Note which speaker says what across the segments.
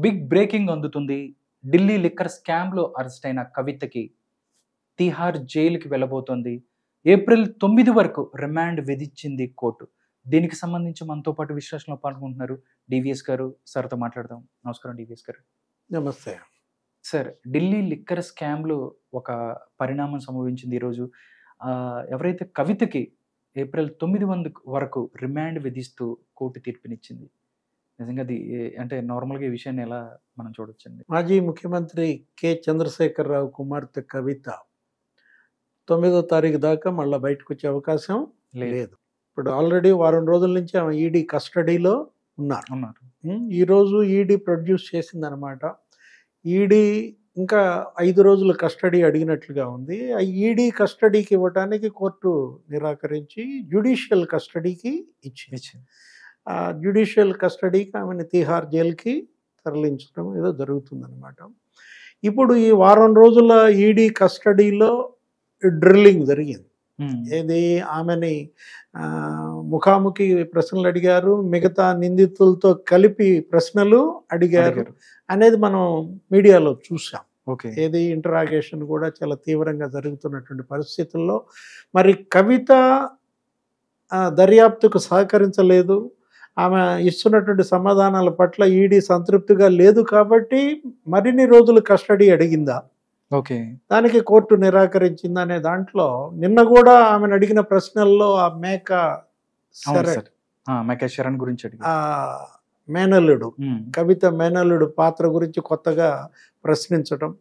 Speaker 1: Big breaking అందుతుంది. Delhi liquor స్కామ్‌లో arrest అయిన కవితకి తిహార్ జైలుకి వెళ్ళబోతోంది. ఏప్రిల్ 9 వరకు రిమాండ్ విధించింది కోర్టు. దీనికి సంబంధించి మనతో పాటు విశ్లేషణలో పాల్గొంటున్నారు డీవీఎస్ గారు. సార్‌తో మాట్లాడదాం. నమస్కారం డీవీఎస్ గారు.
Speaker 2: నమస్తే.
Speaker 1: సార్, ఢిల్లీ లిక్కర్ స్కామ్‌లో ఒక పరిణామం సంభవించింది ఈరోజు. ఎవరైతే కవితకి ఏప్రిల్ 9 వరకు రిమాండ్ విధిస్తూ కోర్టు తీర్పునిచ్చింది. నిజంగా అది అంటే నార్మల్‌గా ఈ విషయాన్ని ఎలా మనం చూడొచ్చండి?
Speaker 2: మాజీ ముఖ్యమంత్రి కె. చంద్రశేఖరరావు కుమార్తె కవిత 9వ తారీఖు దాకా మళ్ళీ బయటకు వచ్చే అవకాశం లేదు. ఇప్పుడు ఆల్రెడీ వారం రోజుల నుంచి ఆమె ఈడీ కస్టడీలో ఉన్నారు. ఈరోజు ఈడీ ప్రొడ్యూస్ చేసిందనమాట. ఈడీ ఇంకా 5 రోజులు కస్టడీ అడిగినట్లుగా ఉంది. ఆ ఈడీ కస్టడీకి ఇవ్వడానికి కోర్టు నిరాకరించి జ్యుడిషియల్ కస్టడీకి ఇచ్చింది. ఆ జ్యుడిషియల్ కస్టడీకి ఆమెను తిహార్ జైలుకి తరలించడం ఏదో జరుగుతుందన్నమాట. ఇప్పుడు ఈ వారం రోజుల ఈడీ కస్టడీలో డ్రిల్లింగ్ జరిగింది. ఏది ఆమెని ముఖాముఖి ప్రశ్నలు అడిగారు, మిగతా నిందితులతో కలిపి ప్రశ్నలు అడిగారు అనేది మనం మీడియాలో చూసాం. ఏది ఇంటరాగేషన్ కూడా చాలా తీవ్రంగా జరుగుతున్నటువంటి పరిస్థితుల్లో మరి కవిత దర్యాప్తుకు సహకరించలేదు. ఆమె ఇస్తున్నటువంటి సమాధానాల పట్ల ఈడీ సంతృప్తిగా లేదు కాబట్టి మరిన్ని రోజులు కస్టడీ అడిగిందా, దానికి కోర్టు నిరాకరించింది అనే దాంట్లో నిన్న కూడా ఆమెను అడిగిన ప్రశ్నల్లో ఆ
Speaker 1: శరణ్ గురించి
Speaker 2: మేనల్లుడు కవిత మేనల్లుడు పాత్ర గురించి కొత్తగా ప్రశ్నించడం,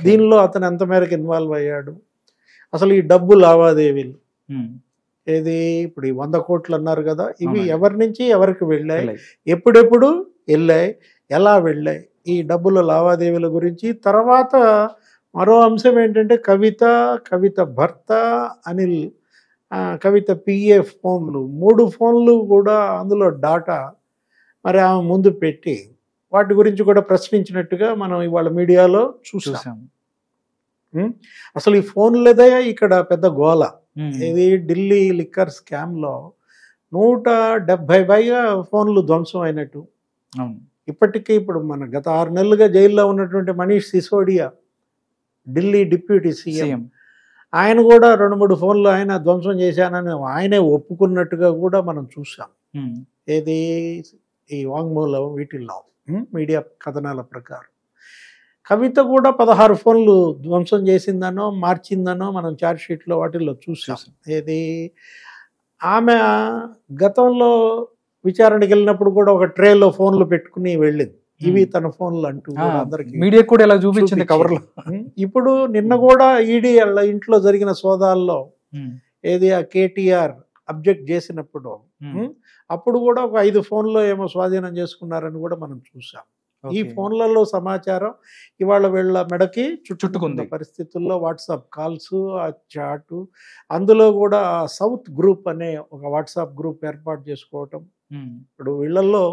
Speaker 2: దీనిలో అతను ఎంత మేరకు ఇన్వాల్వ్ అయ్యాడు, అసలు ఈ డబ్బు లావాదేవీలు ఏది ఇప్పుడు ఈ 100 కోట్లు అన్నారు కదా, ఇవి ఎవరి నుంచి ఎవరికి వెళ్ళాయి, ఎప్పుడెప్పుడు వెళ్ళాయి, ఎలా వెళ్ళాయి, ఈ డబ్బుల లావాదేవీల గురించి. తర్వాత మరో అంశం ఏంటంటే కవిత భర్త అనిల్, కవిత పిఏ ఫోన్లు 3 ఫోన్లు కూడా అందులో డాటా మరి ఆమె ముందు పెట్టి వాటి గురించి కూడా ప్రశ్నించినట్టుగా మనం ఇవాళ మీడియాలో చూసాం. అసలు ఈ ఫోన్లదే ఇక్కడ పెద్ద గోల. ఇది ఢిల్లీ లిక్కర్ స్కామ్లో 170 పైగా ఫోన్లు ధ్వంసం అయినట్టు. ఇప్పటికీ ఇప్పుడు మన గత 6 నెలలుగా జైల్లో ఉన్నటువంటి మనీష్ సిసోడియా ఢిల్లీ డిప్యూటీ సీఎం, ఆయన కూడా 2-3 ఫోన్లు ఆయన ధ్వంసం చేశానని ఆయనే ఒప్పుకున్నట్టుగా కూడా మనం చూసాం. ఏది ఈ వాంగ్మూలం వీటిల్లో మీడియా కథనాల ప్రకారం కవిత కూడా 16 ఫోన్లు ధ్వంసం చేసిందనో మార్చిందనో మనం ఛార్జ్షీట్లో వాటిల్లో చూసాం. ఏది ఆమె గతంలో విచారణకి వెళ్ళినప్పుడు కూడా ఒక ట్రేలో ఫోన్లు పెట్టుకుని వెళ్ళింది, ఇవి తన ఫోన్లు అంటూ అందరికి
Speaker 1: మీడియా కూడా ఇలా చూపించింది కవర్లో.
Speaker 2: ఇప్పుడు నిన్న కూడా ఈడీ ఇంట్లో జరిగిన సోదాల్లో ఏది ఆ కేటీఆర్ అబ్జెక్ట్ చేసినప్పుడు అప్పుడు కూడా ఒక 5 ఫోన్లో ఏమో స్వాధీనం చేసుకున్నారని కూడా మనం చూసాం. ఈ ఫోన్లలో సమాచారం ఇవాళ వీళ్ళ మెడకి చుట్టుకున్న పరిస్థితుల్లో వాట్సాప్ కాల్స్, ఆ చాటు, అందులో కూడా సౌత్ గ్రూప్ అనే ఒక వాట్సాప్ గ్రూప్ ఏర్పాటు చేసుకోవటం. ఇప్పుడు వీళ్ళల్లో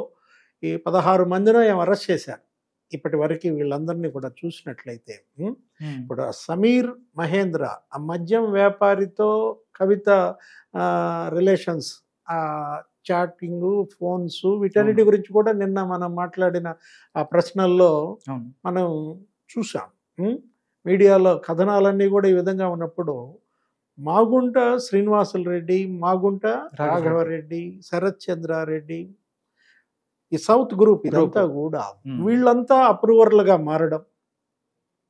Speaker 2: ఈ 16 మందినో ఏం అరెస్ట్ చేశారు ఇప్పటి వరకు. వీళ్ళందరినీ కూడా చూసినట్లయితే ఇప్పుడు సమీర్ మహేంద్ర ఆ మద్యం వ్యాపారితో కవిత రిలేషన్స్, చాటింగ్, ఫోన్స్, వీటన్నిటి గురించి కూడా నిన్న మనం మాట్లాడిన ఆ ప్రశ్నల్లో మనం చూసాం. మీడియాలో కథనాలన్నీ కూడా ఈ విధంగా ఉన్నప్పుడు మాగుంట శ్రీనివాసులు రెడ్డి, మాగుంట రాఘవరెడ్డి, శరత్ చంద్రారెడ్డి, ఈ సౌత్ గ్రూప్ ఇదంతా కూడా వీళ్ళంతా అప్రూవర్లుగా మారడం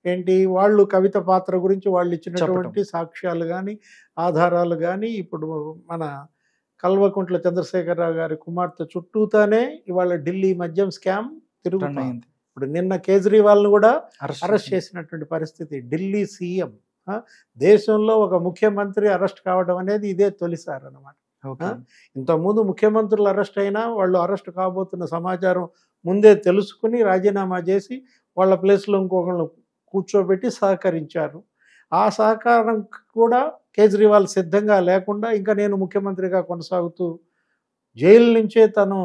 Speaker 2: ఏంటి, వాళ్ళు కవిత పాత్ర గురించి వాళ్ళు ఇచ్చినటువంటి సాక్ష్యాలు కానీ ఆధారాలు కానీ ఇప్పుడు మన కల్వకుంట్ల చంద్రశేఖరరావు గారి కుమార్తె చుట్టూతానే ఇవాళ ఢిల్లీ మద్యం స్కామ్ తిరుగుతుంది. ఇప్పుడు నిన్న కేజ్రీవాల్ను కూడా అరెస్ట్ చేసినటువంటి పరిస్థితి. ఢిల్లీ సీఎం, దేశంలో ఒక ముఖ్యమంత్రి అరెస్ట్ కావడం అనేది ఇదే తొలిసారి అన్నమాట. ఇంతకుముందు ముఖ్యమంత్రులు అరెస్ట్ అయినా వాళ్ళు అరెస్ట్ కాబోతున్న సమాచారం ముందే తెలుసుకుని రాజీనామా చేసి వాళ్ళ ప్లేస్లో ఇంకొకళ్ళు కూర్చోబెట్టి సహకరించారు. ఆ సహకారం కూడా కేజ్రీవాల్ సిద్ధంగా లేకుండా ఇంకా నేను ముఖ్యమంత్రిగా కొనసాగుతూ జైలు నుంచే తను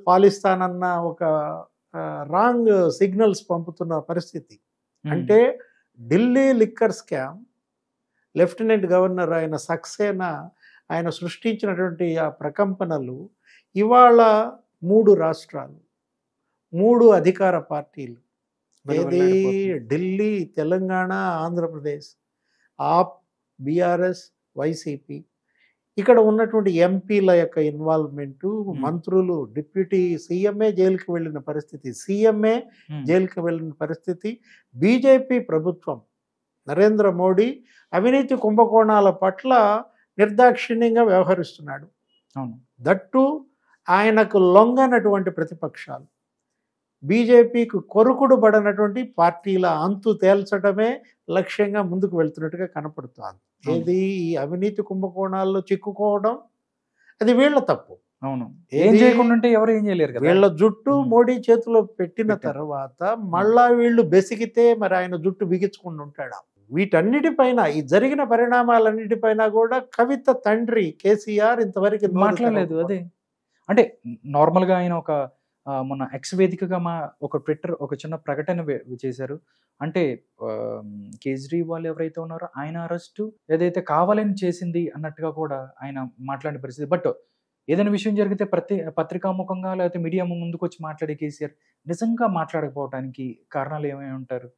Speaker 2: పాలిస్తానన్న ఒక రాంగ్ సిగ్నల్స్ పంపుతున్న పరిస్థితి. అంటే Delhi liquor scam lieutenant governor ఆయన సక్సేనా ఆయన సృష్టించినటువంటి ఆ ప్రకంపనలు ఇవాళ 3 రాష్ట్రాలు 3 అధికార పార్టీలు, ఏది
Speaker 1: వెలువెల్లాడిపోతుంది.
Speaker 2: ఢిల్లీ, తెలంగాణ, ఆంధ్రప్రదేశ్, ఆప్, బీఆర్ఎస్, వైసీపీ, ఇక్కడ ఉన్నటువంటి ఎంపీల యొక్క ఇన్వాల్వ్మెంటు, మంత్రులు, డిప్యూటీ సీఎంఏ జైలుకి వెళ్ళిన పరిస్థితి, సీఎంఏ జైలుకి వెళ్ళిన పరిస్థితి, బీజేపీ ప్రభుత్వం నరేంద్ర మోడీ అవినీతి కుంభకోణాల పట్ల నిర్దాక్షిణ్యంగా వ్యవహరిస్తున్నాడు.
Speaker 1: అవును.
Speaker 2: దట్టు ఆయనకు లొంగనటువంటి ప్రతిపక్షాలు, బీజేపీకి కొరుకుడు పడినటువంటి పార్టీల అంతు తేల్చడమే లక్ష్యంగా ముందుకు వెళ్తున్నట్టుగా కనపడుతోంది. ఏది ఈ అవినీతి కుంభకోణాల్లో చిక్కుకోవడం అది వీళ్ళ తప్పు.
Speaker 1: అవును. ఏం చేయకుండా ఉంటే ఎవరు ఏం చేయలేరు కదా.
Speaker 2: వీళ్ళ జుట్టు మోడీ చేతిలో పెట్టిన తర్వాత మళ్ళా వీళ్ళు బెసిగితే మరి ఆయన జుట్టు బిగించుకుని ఉంటాడా? వీటన్నిటిపైన ఈ జరిగిన పరిణామాలన్నిటిపైన కూడా కవిత తండ్రి కేసీఆర్ ఇంతవరకు
Speaker 1: మాట్లాడలేదు. అదే అంటే నార్మల్గా ఆయన ఒక మొన్న ఎక్స్ వేదికగా ఒక ట్విట్టర్ ఒక చిన్న ప్రకటన చేశారు. అంటే కేజ్రీవాల్ ఎవరైతే ఉన్నారో ఆయన అరెస్టు ఏదైతే కావాలని చేసింది అన్నట్టుగా కూడా ఆయన మాట్లాడిన పరిస్థితి. బట్ ఏదైనా విషయం జరిగితే పత్రికాముఖంగా లేకపోతే మీడియా ముందుకు వచ్చి మాట్లాడే కేసీఆర్ నిజంగా మాట్లాడకపోవడానికి కారణాలు ఏమై ఉంటారు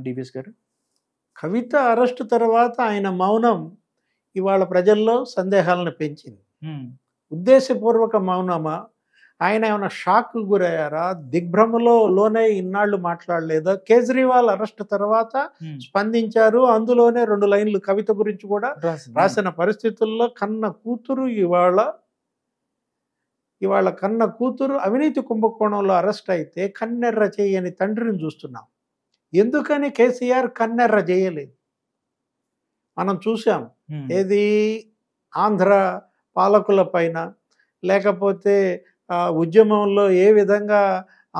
Speaker 1: డివిఎస్ గారు?
Speaker 2: కవిత అరెస్టు తర్వాత ఆయన మౌనం ఇవాళ ప్రజల్లో సందేహాలను పెంచింది. ఉద్దేశపూర్వక మౌనమా? ఆయన ఏమైనా షాక్ గురయ్యారా? దిగ్భ్రమలో లోనే ఇన్నాళ్ళు మాట్లాడలేదా? కేజ్రీవాల్ అరెస్ట్ తర్వాత స్పందించారు. అందులోనే 2 లైన్లు కవిత గురించి కూడా రాసిన పరిస్థితుల్లో కన్న కూతురు ఇవాళ కన్న కూతురు అవినీతి కుంభకోణంలో అరెస్ట్ అయితే కన్నెర్ర చేయని తండ్రిని చూస్తున్నాం. ఎందుకని కేసీఆర్ కన్నెర్ర చేయలేదు? మనం చూసాం. ఏది ఆంధ్ర పాలకుల పైన లేకపోతే ఉద్యమంలో ఏ విధంగా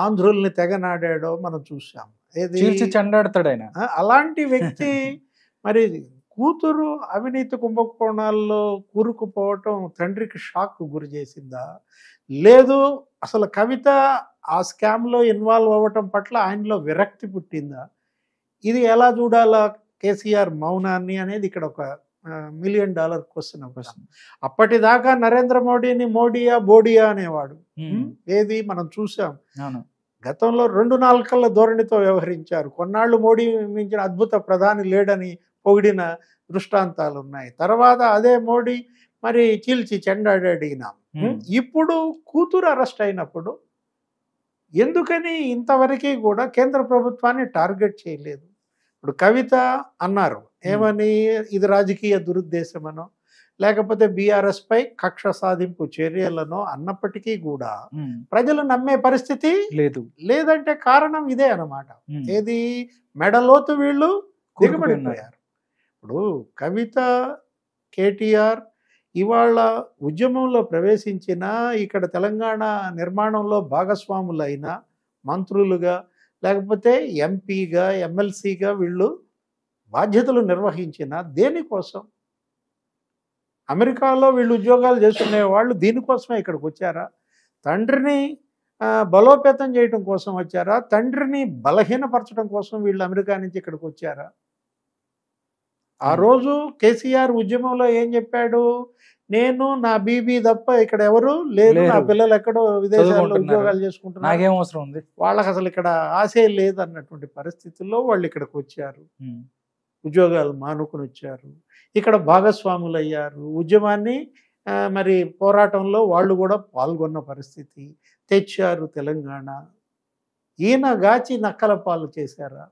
Speaker 2: ఆంధ్రుల్ని తెగనాడాడో మనం చూసాం. ఏది
Speaker 1: చెండాడతాడు ఆయన.
Speaker 2: అలాంటి వ్యక్తి మరి కూతురు అవినీతి కుంభకోణాల్లో కూరుకుపోవటం తండ్రికి షాక్ గురి చేసిందా? లేదు అసలు కవిత ఆ స్కామ్లో ఇన్వాల్వ్ అవ్వటం పట్ల ఆయనలో విరక్తి పుట్టిందా? ఇది ఎలా చూడాలా కేసీఆర్ మౌనాన్ని అనేది ఇక్కడ ఒక $1 మిలియన్ క్వశ్చన్. అప్పటిదాకా నరేంద్ర మోడీని మోడియా బోడియా అనేవాడు. ఏది మనం చూసాం. గతంలో 2 నాలుకల ధోరణితో వ్యవహరించారు. కొన్నాళ్ళు మోడీ మించిన అద్భుత ప్రధాని లేడని పొగిడిన దృష్టాంతాలు ఉన్నాయి. తర్వాత అదే మోడీ మరి చీల్చి చెండాడినా. ఇప్పుడు కూతురు అరెస్ట్ అయినప్పుడు ఎందుకని ఇంతవరకు కూడా కేంద్ర ప్రభుత్వాన్ని టార్గెట్ చేయలేదు? ఇప్పుడు కవిత అన్నారు ఏమని, ఇది రాజకీయ దురుద్దేశమనో లేకపోతే బీఆర్ఎస్ పై కక్ష సాధింపు చర్యలనో అన్నప్పటికీ కూడా ప్రజలు నమ్మే పరిస్థితి లేదంటే కారణం ఇదే అన్నమాట. ఏది మెడలోతు వీళ్ళు దిగబడిపోయారు. ఇప్పుడు కవిత, కేటీఆర్ ఇవాళ ఉద్యమంలో ప్రవేశించిన ఇక్కడ తెలంగాణ నిర్మాణంలో భాగస్వాములైన మంత్రులుగా లేకపోతే ఎంపీగా ఎమ్మెల్సీగా వీళ్ళు బాధ్యతలు నిర్వహించిన దేనికోసం? అమెరికాలో వీళ్ళు ఉద్యోగాలు చేసుకునే వాళ్ళు దీనికోసమే ఇక్కడికి వచ్చారా? తండ్రిని బలోపేతం చేయడం కోసం వచ్చారా? తండ్రిని బలహీనపరచడం కోసం వీళ్ళు అమెరికా నుంచి ఇక్కడికి వచ్చారా? ఆ రోజు కేసీఆర్ ఉద్యమంలో ఏం చెప్పాడు? నేను నా బీబీ తప్ప ఇక్కడ ఎవరు లేరు, నా పిల్లలు ఎక్కడో విదేశాల్లో ఉద్యోగాలు చేసుకుంటున్నారు, వాళ్ళకి అసలు ఇక్కడ ఆశే లేదు అన్నటువంటి పరిస్థితుల్లో వాళ్ళు ఇక్కడికి వచ్చారు, ఉద్యోగాలు మానుకుని వచ్చారు, ఇక్కడ భాగస్వాములు అయ్యారు, ఉద్యమాన్ని మరి పోరాటంలో వాళ్ళు కూడా పాల్గొన్న పరిస్థితి తెచ్చారు తెలంగాణ. ఈయన గాచి నక్కల పాలు చేశారా?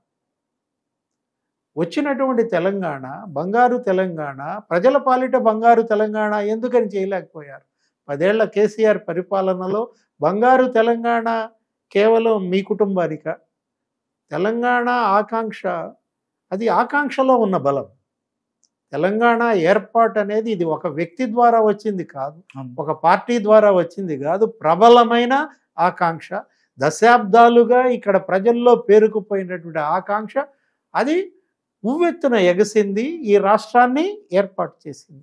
Speaker 2: వచ్చినటువంటి తెలంగాణ బంగారు తెలంగాణ, ప్రజల పాలిట బంగారు తెలంగాణ ఎందుకని చేయలేకపోయారు? 10 ఏళ్ల కేసీఆర్ పరిపాలనలో బంగారు తెలంగాణ కేవలం మీ కుటుంబానిక? తెలంగాణ ఆకాంక్ష అది ఆకాంక్షలో ఉన్న బలం. తెలంగాణ ఏర్పాటు అనేది ఇది ఒక వ్యక్తి ద్వారా వచ్చింది కాదు, ఒక పార్టీ ద్వారా వచ్చింది కాదు, ప్రబలమైన ఆకాంక్ష. దశాబ్దాలుగా ఇక్కడ ప్రజల్లో పేరుకుపోయినటువంటి ఆకాంక్ష అది ఉవ్వెత్తున ఎగసింది, ఈ రాష్ట్రాన్ని ఏర్పాటు చేసింది.